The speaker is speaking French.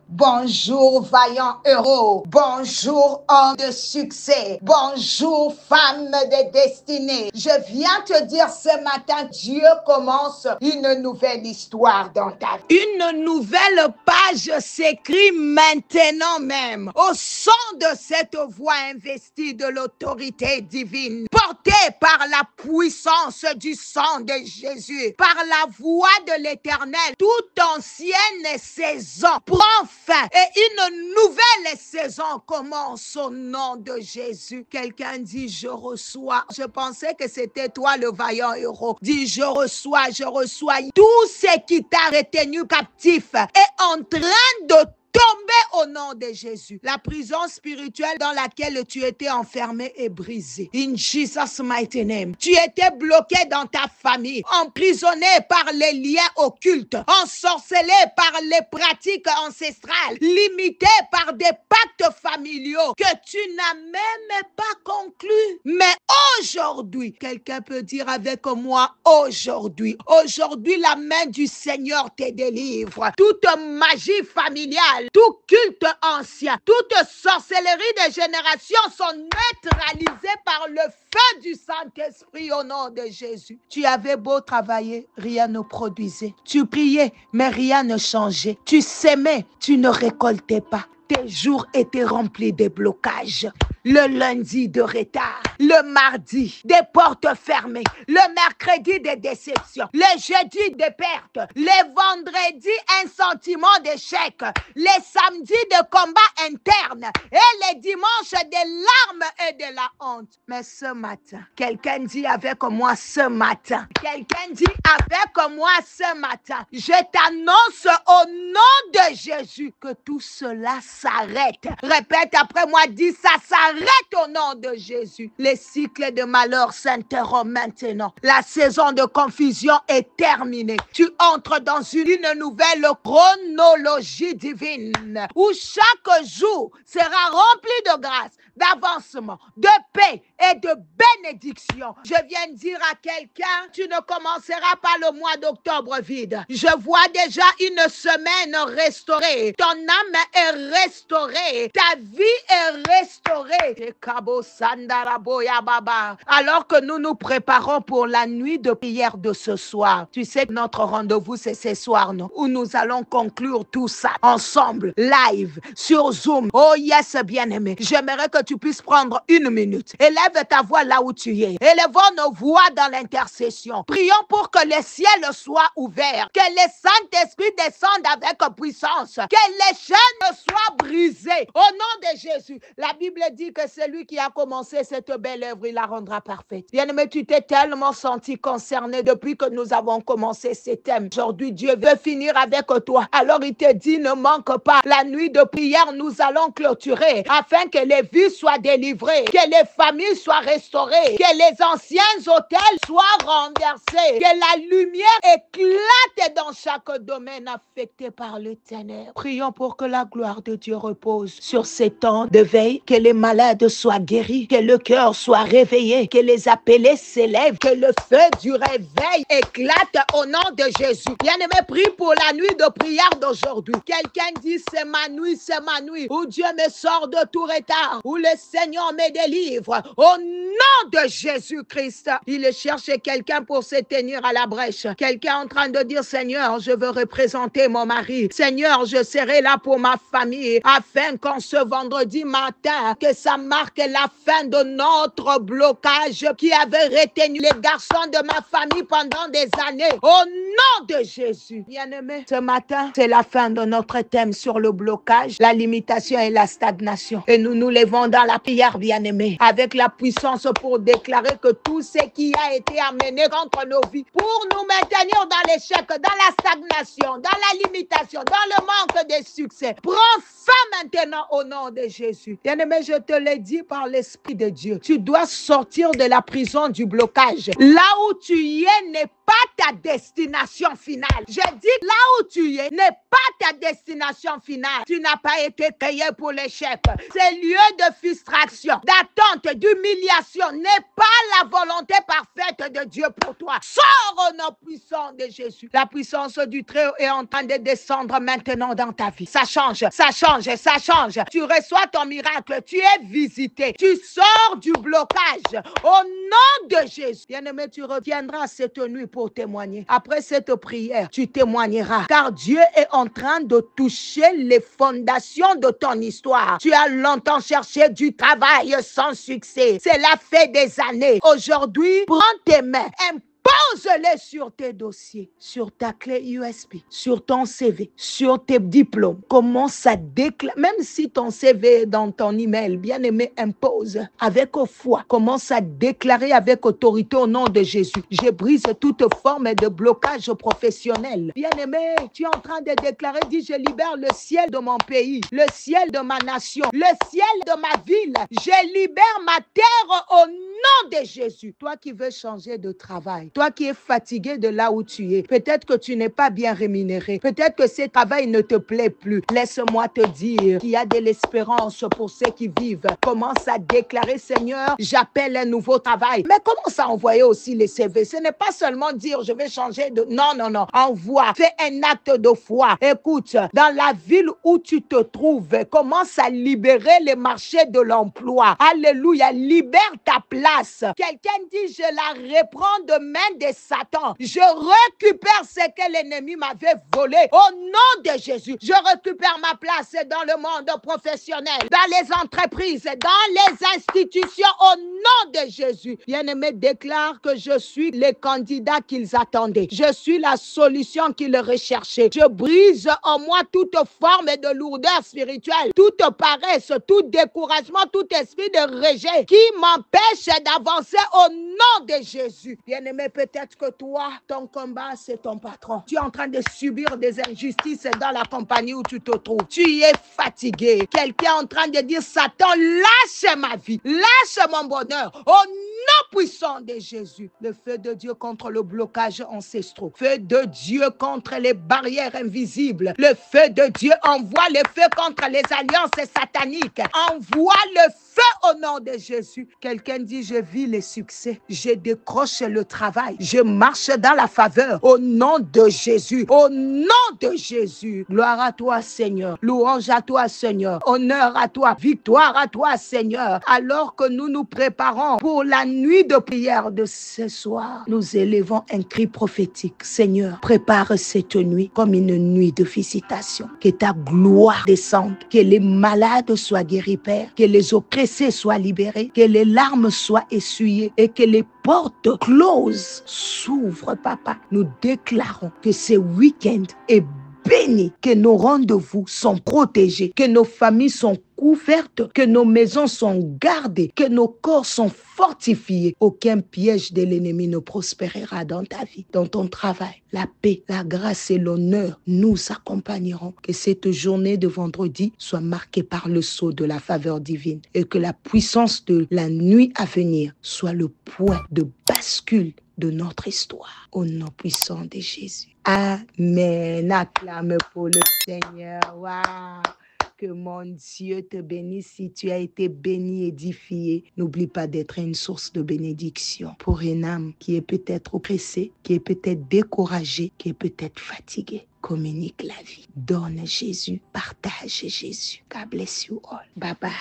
Bonjour, vaillant héros. Bonjour, homme de succès. Bonjour, femme de destinée. Je viens te dire ce matin, Dieu commence une nouvelle histoire dans ta vie. Une nouvelle page s'écrit maintenant même. Au son de cette voix investie de l'autorité divine, portée par la puissance du sang de Jésus, par la voix de l'Éternel, toute ancienne saison prend fin et une nouvelle saison commence au nom de Jésus. Quelqu'un dit, je reçois. Je pensais que c'était toi le vaillant héros. Dis, je reçois, je reçois. Tout ce qui t'a retenu captif est en train de tomber au nom de Jésus. La prison spirituelle dans laquelle tu étais enfermé est brisée. In Jesus' mighty name. Tu étais bloqué dans ta famille, emprisonné par les liens occultes, ensorcelé par les pratiques ancestrales, limité par des pactes familiaux que tu n'as même pas conclus. Mais aujourd'hui, quelqu'un peut dire avec moi, aujourd'hui, la main du Seigneur te délivre. Toute magie familiale, tout culte ancien, toute sorcellerie des générations sont neutralisées par le feu du Saint-Esprit au nom de Jésus. Tu avais beau travailler, rien ne produisait. Tu priais, mais rien ne changeait. Tu sémais, tu ne récoltais pas. Tes jours étaient remplis de blocages. Le lundi de retard, le mardi des portes fermées, le mercredi des déceptions, le jeudi des pertes, les vendredis un sentiment d'échec, les samedis de combats internes et les dimanches des larmes et de la honte. Mais ce matin, quelqu'un dit avec moi ce matin, je t'annonce au nom de Jésus que tout cela s'arrête. Répète après moi, dis ça s'arrête au nom de Jésus. Les cycles de malheur s'interrompent maintenant. La saison de confusion est terminée. Tu entres dans une nouvelle chronologie divine où chaque jour sera rempli de grâce, d'avancement, de paix et de bénédiction. Je viens de dire à quelqu'un, tu ne commenceras pas le mois d'octobre vide. Je vois déjà une semaine restaurée. Ton âme est restaurée. Ta vie est restaurée. Alors que nous nous préparons pour la nuit de prière de ce soir. Tu sais que notre rendez-vous c'est ce soir, non? Où nous allons conclure tout ça ensemble, live, sur Zoom. Oh yes, bien-aimé. J'aimerais que tu puisses prendre une minute. Élève ta voix là où tu es. Élevons nos voix dans l'intercession. Prions pour que les ciels soient ouverts. Que le Saint-Esprit descende avec puissance. Que les chaînes soient brisées. Au nom de Jésus. La Bible dit que celui qui a commencé cette belle œuvre, il la rendra parfaite. Bien-aimé, tu t'es tellement senti concerné depuis que nous avons commencé ces thèmes. Aujourd'hui, Dieu veut finir avec toi. Alors il te dit, ne manque pas. La nuit de prière, nous allons clôturer afin que les vies soient délivrées, que les familles soient restaurées, que les anciens hôtels soient renversés, que la lumière éclate dans chaque domaine affecté par le ténèbre. Prions pour que la gloire de Dieu repose sur ces temps de veille, que les malades soient guéris, que le cœur soit réveillé, que les appelés s'élèvent, que le feu du réveil éclate au nom de Jésus. Bien-aimé, prie pour la nuit de prière d'aujourd'hui. Quelqu'un dit, c'est ma nuit, où Dieu me sort de tout retard, où le Seigneur me délivre. Au nom de Jésus-Christ, il cherche quelqu'un pour se tenir à la brèche. Quelqu'un en train de dire, Seigneur, je veux représenter mon mari. Seigneur, je serai là pour ma famille, afin qu'en ce vendredi matin, que ça marque la fin de notre blocage qui avait retenu les garçons de ma famille pendant des années. Au nom de Jésus. Bien-aimé, ce matin, c'est la fin de notre thème sur le blocage, la limitation et la stagnation. Et nous nous levons dans la prière, bien-aimé, avec la puissance pour déclarer que tout ce qui a été amené contre nos vies, pour nous maintenir dans l'échec, dans la stagnation, dans la limitation, dans le manque de succès, prend fin maintenant au nom de Jésus. Bien-aimé, je te l'ai dit par l'Esprit de Dieu. Tu dois sortir de la prison du blocage. Là où tu y es n'est pas ta destination finale. Je dis, là où tu es n'est pas ta destination finale. Tu n'as pas été créé pour l'échec. Ces lieux de frustration, d'attente, d'humiliation n'est pas la volonté parfaite de Dieu pour toi. Sors au nom puissant de Jésus. La puissance du Très-Haut est en train de descendre maintenant dans ta vie. Ça change, ça change, ça change. Tu reçois ton miracle, tu es visité. Tu sors du blocage au nom de Jésus. Bien-aimé, tu reviendras cette nuit pour témoigner. Après cette prière, tu témoigneras. Car Dieu est en train de toucher les fondations de ton histoire. Tu as longtemps cherché du travail sans succès. Cela fait des années. Aujourd'hui, prends tes mains. Pose-les sur tes dossiers, sur ta clé USB, sur ton CV, sur tes diplômes. Commence à déclarer, même si ton CV est dans ton email, bien-aimé, impose avec foi. Commence à déclarer avec autorité au nom de Jésus. Je brise toute forme de blocage professionnel. Bien-aimé, tu es en train de déclarer, dis, je libère le ciel de mon pays, le ciel de ma nation, le ciel de ma ville. Je libère ma terre au nom de Jésus. Toi qui veux changer de travail, toi qui es fatigué de là où tu es, peut-être que tu n'es pas bien rémunéré, peut-être que ce travail ne te plaît plus. Laisse-moi te dire qu'il y a de l'espérance pour ceux qui vivent. Commence à déclarer, Seigneur, j'appelle un nouveau travail. Mais commence à envoyer aussi les CV. Ce n'est pas seulement dire, je vais changer de... Non, non, non. Envoie. Fais un acte de foi. Écoute, dans la ville où tu te trouves, commence à libérer les marchés de l'emploi. Alléluia. Libère ta place. Quelqu'un dit, je la reprends de main de Satan. Je récupère ce que l'ennemi m'avait volé au nom de Jésus. Je récupère ma place dans le monde professionnel, dans les entreprises, dans les institutions au nom de Jésus. Bien-aimé, déclare que je suis le candidat qu'ils attendaient. Je suis la solution qu'ils recherchaient. Je brise en moi toute forme de lourdeur spirituelle, toute paresse, tout découragement, tout esprit de rejet qui m'empêche d'avancer au nom de Jésus. Bien-aimé, peut-être que toi, ton combat, c'est ton patron. Tu es en train de subir des injustices dans la compagnie où tu te trouves. Tu es fatigué. Quelqu'un est en train de dire, Satan, lâche ma vie, lâche mon bonheur. Au nom puissant de Jésus. Le feu de Dieu contre le blocage ancestral. Feu de Dieu contre les barrières invisibles. Le feu de Dieu envoie le feu contre les alliances sataniques. Envoie le feu au nom de Jésus. Quelqu'un dit, je vis les succès. Je décroche le travail. Je marche dans la faveur au nom de Jésus. Au nom de Jésus. Gloire à toi, Seigneur. Louange à toi, Seigneur. Honneur à toi. Victoire à toi, Seigneur. Alors que nous nous préparons pour la nuit de prière de ce soir, nous élevons un cri prophétique. Seigneur, prépare cette nuit comme une nuit de visitation. Que ta gloire descende. Que les malades soient guéris, Père. Que les oppressés soient libérés. Que les larmes soient essuyées. Et que les portes closes s'ouvrent, Papa. Nous déclarons que ce week-end est béni, que nos rendez-vous sont protégés, que nos familles sont couvertes, que nos maisons sont gardées, que nos corps sont fortifiés. Aucun piège de l'ennemi ne prospérera dans ta vie, dans ton travail. La paix, la grâce et l'honneur nous accompagneront. Que cette journée de vendredi soit marquée par le sceau de la faveur divine et que la puissance de la nuit à venir soit le point de bascule de notre histoire. Au nom puissant de Jésus. Amen. Acclame pour le Seigneur. Waouh. Que mon Dieu te bénisse. Si tu as été béni, édifié, n'oublie pas d'être une source de bénédiction pour une âme qui est peut-être oppressée, qui est peut-être découragée, qui est peut-être fatiguée. Communique la vie. Donne Jésus. Partage Jésus. God bless you all. Bye bye.